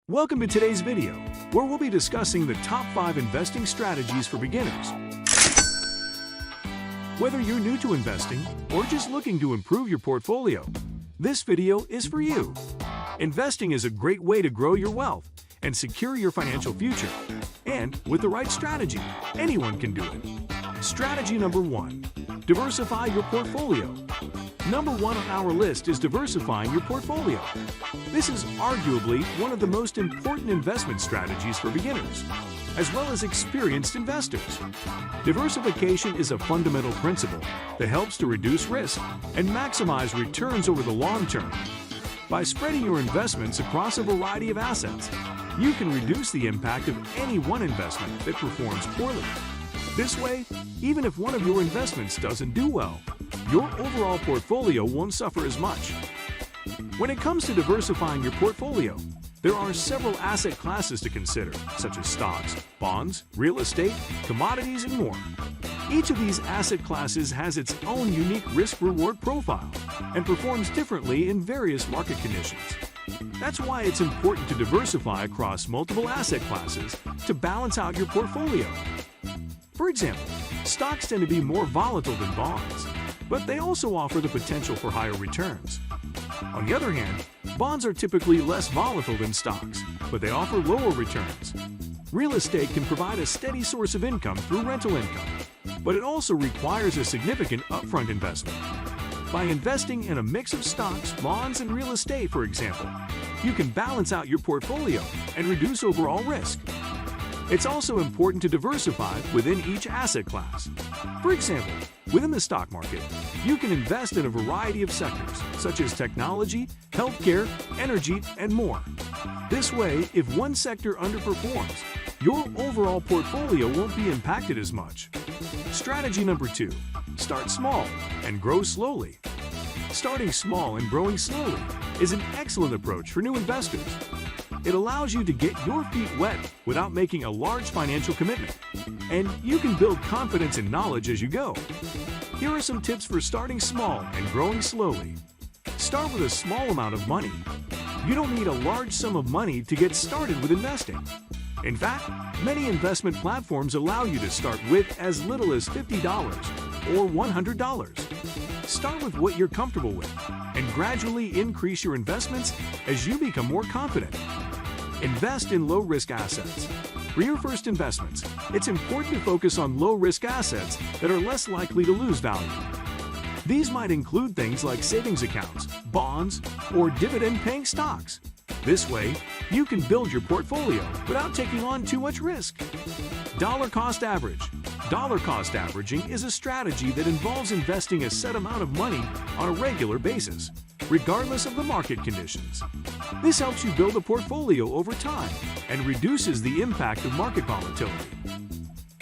Welcome to today's video, where we'll be discussing the top 5 investing strategies for beginners. Whether you're new to investing or just looking to improve your portfolio, this video is for you. Investing is a great way to grow your wealth and secure your financial future. And with the right strategy, anyone can do it. Strategy number 1. Diversify your portfolio. Number 1 on our list is diversifying your portfolio. This is arguably one of the most important investment strategies for beginners, as well as experienced investors. Diversification is a fundamental principle that helps to reduce risk and maximize returns over the long term. By spreading your investments across a variety of assets, you can reduce the impact of any one investment that performs poorly. This way, even if one of your investments doesn't do well, your overall portfolio won't suffer as much. When it comes to diversifying your portfolio, there are several asset classes to consider, such as stocks, bonds, real estate, commodities, and more. Each of these asset classes has its own unique risk-reward profile and performs differently in various market conditions. That's why it's important to diversify across multiple asset classes to balance out your portfolio. For example, stocks tend to be more volatile than bonds, but they also offer the potential for higher returns. On the other hand, bonds are typically less volatile than stocks, but they offer lower returns. Real estate can provide a steady source of income through rental income, but it also requires a significant upfront investment. By investing in a mix of stocks, bonds, and real estate, for example, you can balance out your portfolio and reduce overall risk. It's also important to diversify within each asset class. For example, within the stock market, you can invest in a variety of sectors, such as technology, healthcare, energy, and more. This way, if one sector underperforms, your overall portfolio won't be impacted as much. Strategy number 2. Start small and grow slowly. Starting small and growing slowly is an excellent approach for new investors. It allows you to get your feet wet without making a large financial commitment, and you can build confidence and knowledge as you go. Here are some tips for starting small and growing slowly. Start with a small amount of money. You don't need a large sum of money to get started with investing. In fact, many investment platforms allow you to start with as little as $50 or $100. Start with what you're comfortable with and gradually increase your investments as you become more confident. Invest in low-risk assets. For your first investments, it's important to focus on low-risk assets that are less likely to lose value. These might include things like savings accounts, bonds, or dividend-paying stocks. This way, you can build your portfolio without taking on too much risk. Dollar cost average. Dollar cost averaging is a strategy that involves investing a set amount of money on a regular basis, regardless of the market conditions. This helps you build a portfolio over time and reduces the impact of market volatility.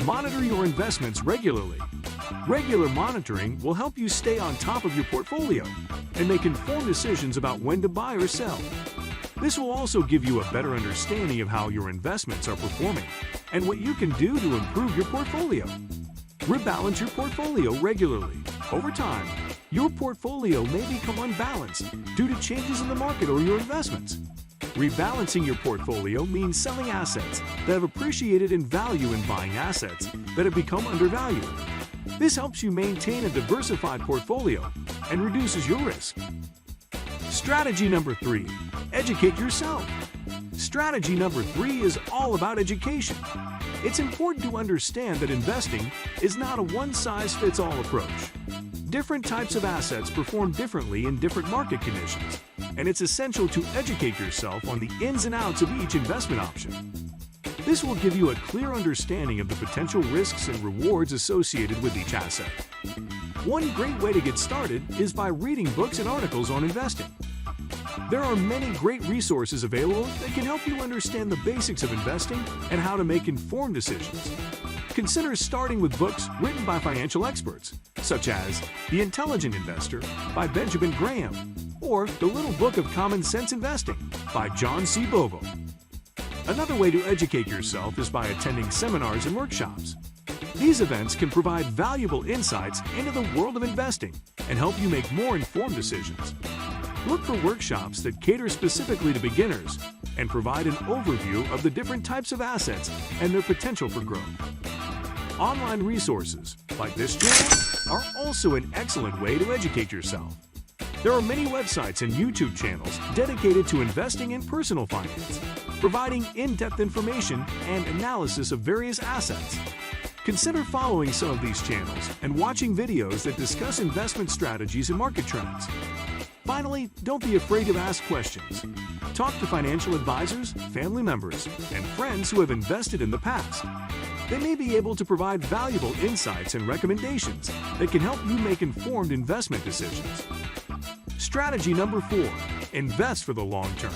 Monitor your investments regularly. Regular monitoring will help you stay on top of your portfolio and make informed decisions about when to buy or sell. This will also give you a better understanding of how your investments are performing and what you can do to improve your portfolio. Rebalance your portfolio regularly. Over time, your portfolio may become unbalanced due to changes in the market or your investments. Rebalancing your portfolio means selling assets that have appreciated in value and buying assets that have become undervalued. This helps you maintain a diversified portfolio and reduces your risk. Strategy number 3. Educate yourself. Strategy number 3 is all about education. It's important to understand that investing is not a one-size-fits-all approach. Different types of assets perform differently in different market conditions, and it's essential to educate yourself on the ins and outs of each investment option. This will give you a clear understanding of the potential risks and rewards associated with each asset. One great way to get started is by reading books and articles on investing. There are many great resources available that can help you understand the basics of investing and how to make informed decisions. Consider starting with books written by financial experts, such as The Intelligent Investor by Benjamin Graham or The Little Book of Common Sense Investing by John C. Bogle. Another way to educate yourself is by attending seminars and workshops. These events can provide valuable insights into the world of investing and help you make more informed decisions. Look for workshops that cater specifically to beginners and provide an overview of the different types of assets and their potential for growth. Online resources, like this channel, are also an excellent way to educate yourself. There are many websites and YouTube channels dedicated to investing in personal finance, providing in-depth information and analysis of various assets. Consider following some of these channels and watching videos that discuss investment strategies and market trends. Finally, don't be afraid to ask questions. Talk to financial advisors, family members, and friends who have invested in the past. They may be able to provide valuable insights and recommendations that can help you make informed investment decisions. Strategy number 4, invest for the long term.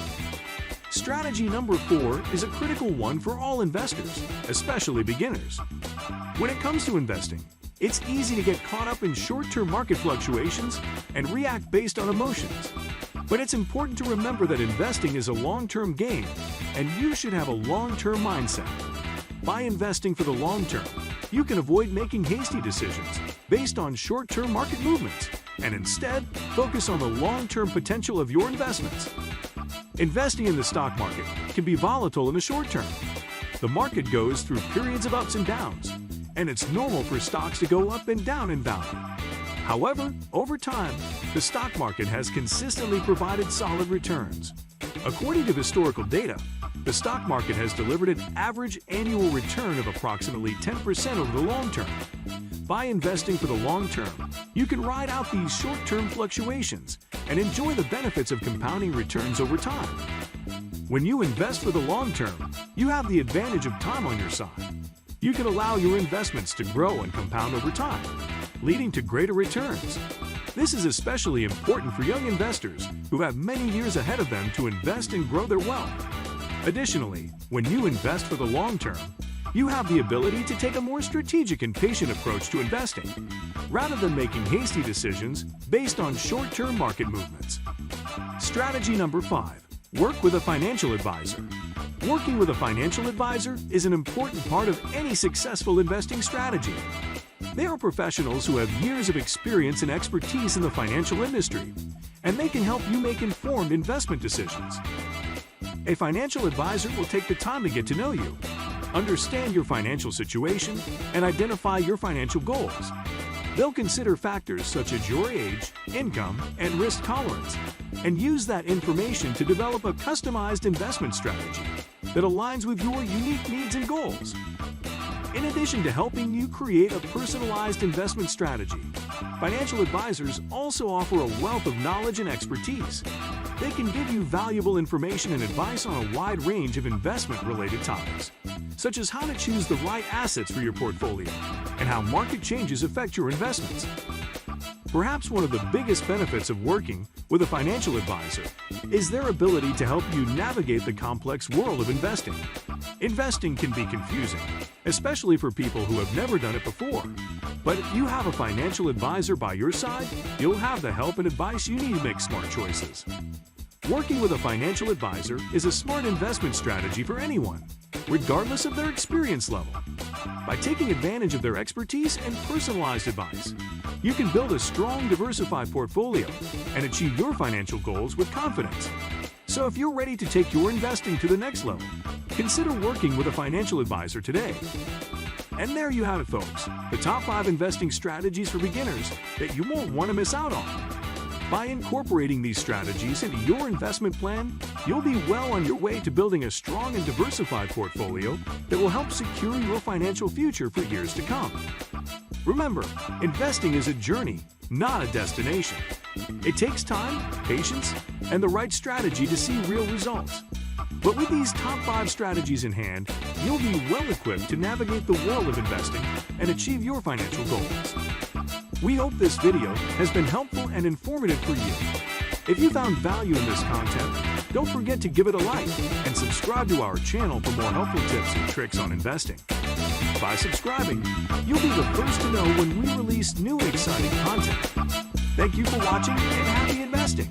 Strategy number 4 is a critical one for all investors, especially beginners. When it comes to investing, it's easy to get caught up in short-term market fluctuations and react based on emotions. But it's important to remember that investing is a long-term game, and you should have a long-term mindset. By investing for the long term, you can avoid making hasty decisions based on short-term market movements and instead focus on the long-term potential of your investments. Investing in the stock market can be volatile in the short term. The market goes through periods of ups and downs, and it's normal for stocks to go up and down in value. However, over time, the stock market has consistently provided solid returns. According to historical data, the stock market has delivered an average annual return of approximately 10% over the long term. By investing for the long term, you can ride out these short-term fluctuations and enjoy the benefits of compounding returns over time. When you invest for the long term, you have the advantage of time on your side. You can allow your investments to grow and compound over time, leading to greater returns. This is especially important for young investors who have many years ahead of them to invest and grow their wealth. Additionally, when you invest for the long term, you have the ability to take a more strategic and patient approach to investing, rather than making hasty decisions based on short-term market movements. Strategy number 5, work with a financial advisor. Working with a financial advisor is an important part of any successful investing strategy. They are professionals who have years of experience and expertise in the financial industry, and they can help you make informed investment decisions. A financial advisor will take the time to get to know you, understand your financial situation, and identify your financial goals. They'll consider factors such as your age, income, and risk tolerance, and use that information to develop a customized investment strategy that aligns with your unique needs and goals. In addition to helping you create a personalized investment strategy, financial advisors also offer a wealth of knowledge and expertise. They can give you valuable information and advice on a wide range of investment-related topics, such as how to choose the right assets for your portfolio and how market changes affect your investments. Perhaps one of the biggest benefits of working with a financial advisor is their ability to help you navigate the complex world of investing. Investing can be confusing, especially for people who have never done it before. But if you have a financial advisor by your side, you'll have the help and advice you need to make smart choices. Working with a financial advisor is a smart investment strategy for anyone, regardless of their experience level. By taking advantage of their expertise and personalized advice, you can build a strong, diversified portfolio and achieve your financial goals with confidence. So if you're ready to take your investing to the next level, consider working with a financial advisor today. And there you have it, folks, the top 5 investing strategies for beginners that you won't want to miss out on. By incorporating these strategies into your investment plan, you'll be well on your way to building a strong and diversified portfolio that will help secure your financial future for years to come. Remember, investing is a journey, not a destination. It takes time, patience, and the right strategy to see real results. But with these top 5 strategies in hand, you'll be well equipped to navigate the world of investing and achieve your financial goals. We hope this video has been helpful and informative for you. If you found value in this content, don't forget to give it a like and subscribe to our channel for more helpful tips and tricks on investing. By subscribing, you'll be the first to know when we release new and exciting content. Thank you for watching and happy investing!